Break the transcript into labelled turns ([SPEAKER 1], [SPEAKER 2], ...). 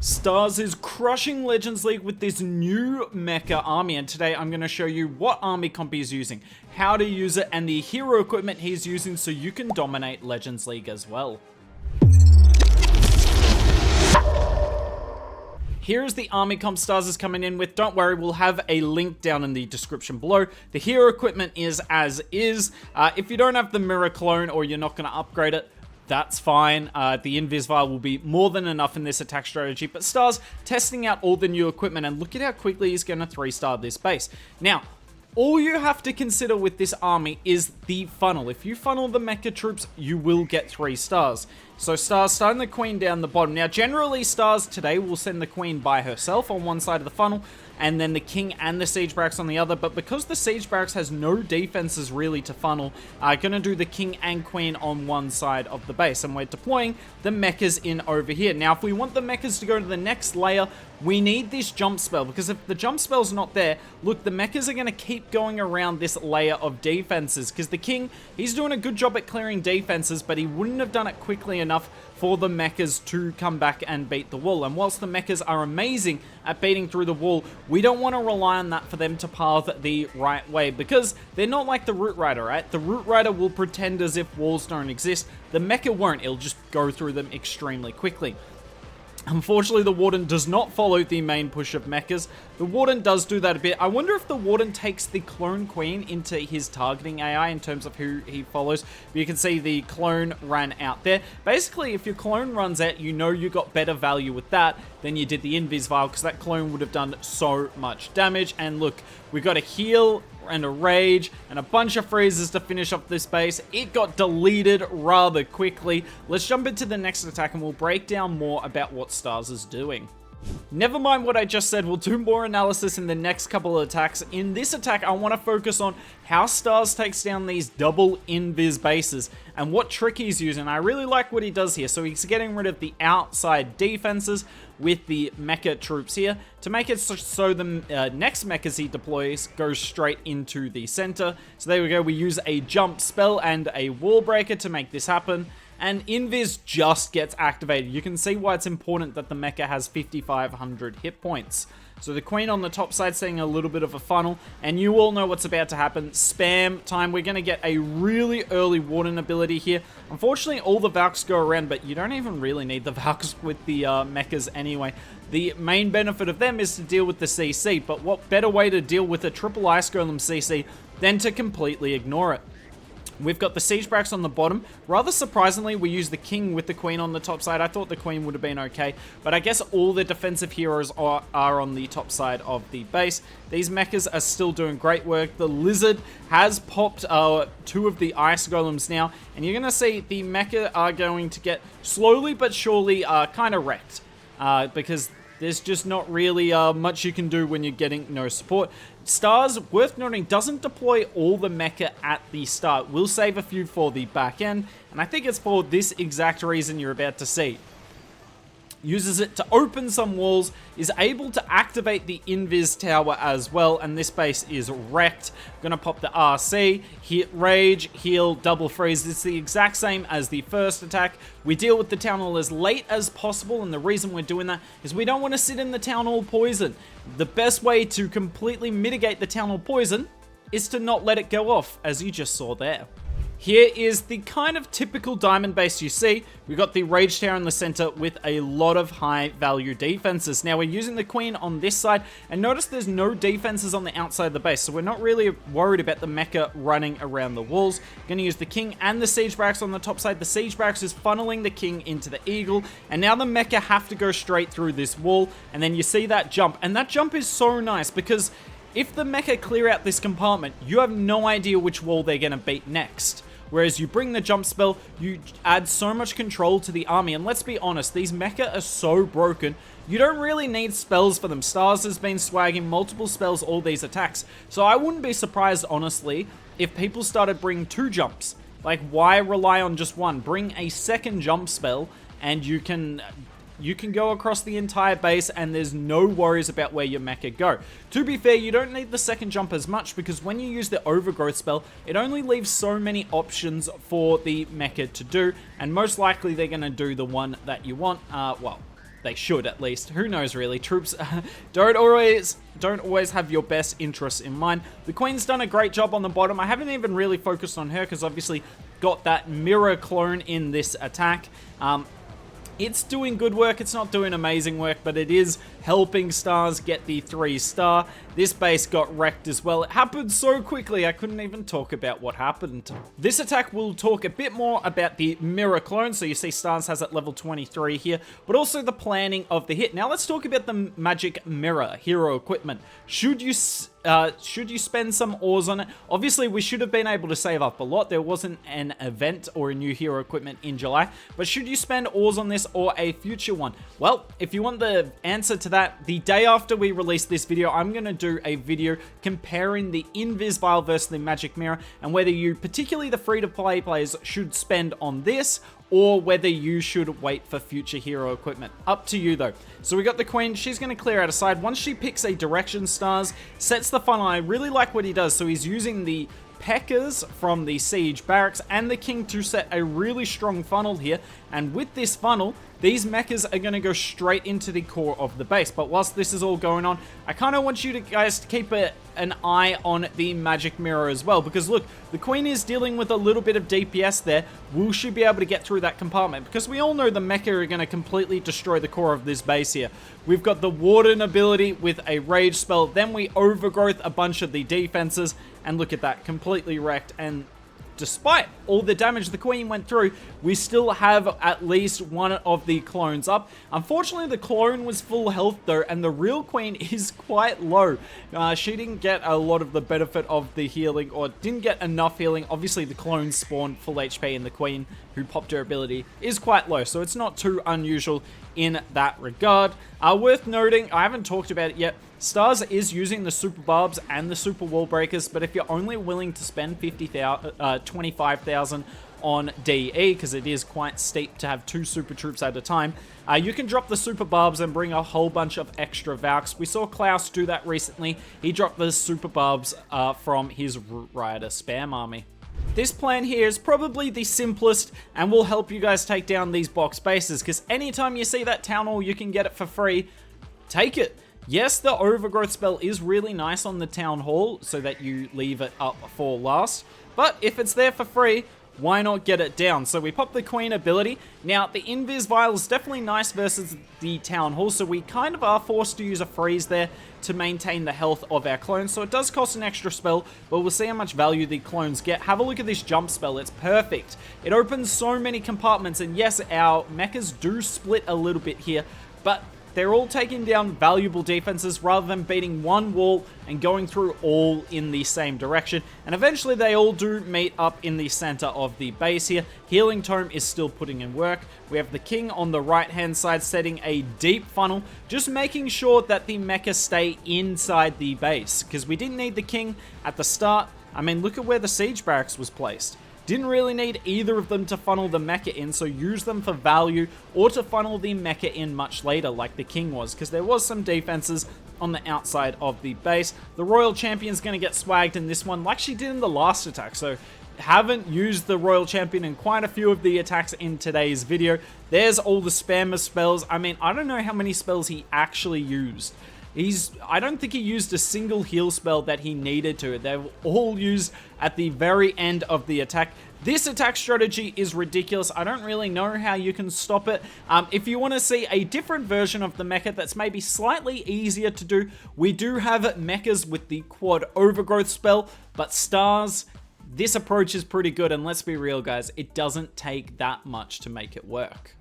[SPEAKER 1] Stars is crushing Legends League with this new mecha army, and today I'm going to show you what army comp he's using, how to use it, and the hero equipment he's using so you can dominate Legends League as well. Here's the army comp Stars is coming in with. Don't worry, we'll have a link down in the description below. The hero equipment is as is. If you don't have the mirror clone or you're not going to upgrade it, that's fine. The Invis Vial will be more than enough in this attack strategy. But Stars testing out all the new equipment, and look at how quickly he's going to 3-star this base. Now, all you have to consider with this army is the funnel. If you funnel the mecha troops, you will get 3 stars. So Stars starting the Queen down the bottom. Now, generally, Stars today will send the Queen by herself on one side of the funnel, and then the King and the Siege Barracks on the other. But because the Siege Barracks has no defenses really to funnel, I'm going to do the King and Queen on one side of the base. And we're deploying the mechas in over here. Now, if we want the mechas to go to the next layer, we need this jump spell. Because if the jump spell's not there, look, the mechas are going to keep going around this layer of defenses. Because the King, he's doing a good job at clearing defenses, but he wouldn't have done it quickly enough for the mechas to come back and beat the wall. And whilst the mechas are amazing at beating through the wall, we don't want to rely on that for them to path the right way, because they're not like the Root Rider, right? The Root Rider will pretend as if walls don't exist. The mecha won't. It'll just go through them extremely quickly. Unfortunately, the Warden does not follow the main push of mechas. The Warden does do that a bit. I wonder if the Warden takes the Clone Queen into his targeting AI in terms of who he follows. But you can see the Clone ran out there. Basically, if your Clone runs out, you know you got better value with that than you did the Invis Vial, because that Clone would have done so much damage. And look, we got a heal and a rage and a bunch of freezes to finish off this base. It got deleted rather quickly. Let's jump into the next attack and we'll break down more about what Stars is doing. Never mind what I just said, we'll do more analysis in the next couple of attacks. In this attack, I want to focus on how Stars takes down these double invis bases and what trick he's using. I really like what he does here. So he's getting rid of the outside defenses with the mecha troops here to make it so the next mechas he deploys goes straight into the center. So there we go, we use a jump spell and a wall breaker to make this happen. And Invis just gets activated. You can see why it's important that the mecha has 5,500 hit points. So the Queen on the top side seeing a little bit of a funnel, and you all know what's about to happen. Spam time. We're going to get a really early Warden ability here. Unfortunately, all the Valks go around, but you don't even really need the Valks with the mechas anyway. The main benefit of them is to deal with the CC, but what better way to deal with a triple Ice Golem CC than to completely ignore it? We've got the Siege Barracks on the bottom. Rather surprisingly, we use the King with the Queen on the top side. I thought the Queen would have been okay, but I guess all the defensive heroes are on the top side of the base. These mechas are still doing great work. The Lizard has popped 2 of the Ice Golems now, and you're going to see the mecha are going to get slowly but surely kind of wrecked, because there's just not really much you can do when you're getting no support. Stars, worth noting, doesn't deploy all the mecha at the start. We'll save a few for the back end, and I think it's for this exact reason you're about to see. Uses it to open some walls, is able to activate the Invis Tower as well, and this base is wrecked. Gonna pop the RC, hit Rage, heal, double freeze. It's the exact same as the first attack. We deal with the Town Hall as late as possible, and the reason we're doing that is we don't want to sit in the Town Hall poison. The best way to completely mitigate the Town Hall poison is to not let it go off, as you just saw there. Here is the kind of typical diamond base you see. We've got the Rage Tower in the center with a lot of high value defenses. Now we're using the Queen on this side, and notice there's no defenses on the outside of the base, so we're not really worried about the mecha running around the walls. Going to use the King and the Siege Barracks on the top side. The Siege Barracks is funneling the King into the Eagle, and now the mecha have to go straight through this wall, and then you see that jump, and that jump is so nice because if the mecha clear out this compartment, you have no idea which wall they're going to beat next. Whereas you bring the jump spell, you add so much control to the army. And let's be honest, these mecha are so broken, you don't really need spells for them. Stars has been swagging multiple spells all these attacks. So I wouldn't be surprised, honestly, if people started bringing 2 jumps. Like, why rely on just one? Bring a second jump spell, and you can go across the entire base and there's no worries about where your mecha go. To be fair, you don't need the second jump as much because when you use the overgrowth spell, it only leaves so many options for the mecha to do, and most likely they're going to do the one that you want. Well, they should, at least. Who knows, really? Troops don't always have your best interests in mind. The Queen's done a great job on the bottom. I haven't even really focused on her because obviously got that mirror clone in this attack. It's doing good work. It's not doing amazing work, but it is helping Stars get the 3-star. This base got wrecked as well. It happened so quickly, I couldn't even talk about what happened. This attack will talk a bit more about the mirror clone. So you see Stars has at level 23 here, but also the planning of the hit. Now let's talk about the magic mirror hero equipment. Should you spend some ores on it? Obviously, we should have been able to save up a lot. There wasn't an event or a new hero equipment in July, but should you spend ores on this or a future one? Well, if you want the answer to that, the day after we release this video, I'm going to do a video comparing the Invis Vial versus the Magic Mirror and whether you, particularly the free-to-play players, should spend on this or whether you should wait for future hero equipment. Up to you though. So we got the Queen, she's going to clear out a side. Once she picks a direction, Stars sets the funnel. I really like what he does. So he's using the P.E.K.K.A.s from the Siege Barracks and the King to set a really strong funnel here. And with this funnel, these mechas are going to go straight into the core of the base. But whilst this is all going on, I kind of want you guys to keep an eye on the Magic Mirror as well. Because look, the Queen is dealing with a little bit of DPS there. Will she be able to get through that compartment? Because we all know the mecha are going to completely destroy the core of this base here. We've got the Warden ability with a Rage spell. Then we overgrowth a bunch of the defenses. And look at that, completely wrecked. And despite all the damage the Queen went through, we still have at least one of the clones up. Unfortunately, the clone was full health though, and the real Queen is quite low. She didn't get a lot of the benefit of the healing, or didn't get enough healing. Obviously, the clone spawned full HP, and the Queen, who popped her ability, is quite low, so it's not too unusual in that regard. Worth noting, I haven't talked about it yet, Stars is using the Super Barbs and the Super Wall Breakers, but if you're only willing to spend 25,000 on DE, because it is quite steep to have 2 Super Troops at a time, you can drop the Super Barbs and bring a whole bunch of extra Valks. We saw Klaus do that recently. He dropped the Super Barbs from his Rioter spam army. This plan here is probably the simplest and will help you guys take down these box bases, because anytime you see that Town Hall, you can get it for free. Take it. Yes, the Overgrowth spell is really nice on the Town Hall so that you leave it up for last, but if it's there for free, why not get it down? So we pop the Queen ability. Now, the Invis Vial is definitely nice versus the Town Hall, so we kind of are forced to use a freeze there to maintain the health of our clones. So it does cost an extra spell, but we'll see how much value the clones get. Have a look at this jump spell. It's perfect. It opens so many compartments, and yes, our mechas do split a little bit here, but they're all taking down valuable defenses rather than beating one wall and going through all in the same direction. And eventually they all do meet up in the center of the base here. Healing Tome is still putting in work. We have the King on the right hand side setting a deep funnel, just making sure that the mecha stay inside the base, because we didn't need the King at the start. I mean, look at where the Siege Barracks was placed. Didn't really need either of them to funnel the mecha in, so use them for value or to funnel the mecha in much later like the King was, because there was some defenses on the outside of the base. The Royal Champion's going to get swagged in this one like she did in the last attack, so haven't used the Royal Champion in quite a few of the attacks in today's video. There's all the spammer spells. I mean, I don't know how many spells he actually used. I don't think he used a single heal spell that he needed to. They were all used at the very end of the attack. This attack strategy is ridiculous. I don't really know how you can stop it. If you want to see a different version of the mecha that's maybe slightly easier to do, we do have mechas with the quad overgrowth spell, but Stars, this approach is pretty good, and let's be real guys, it doesn't take that much to make it work.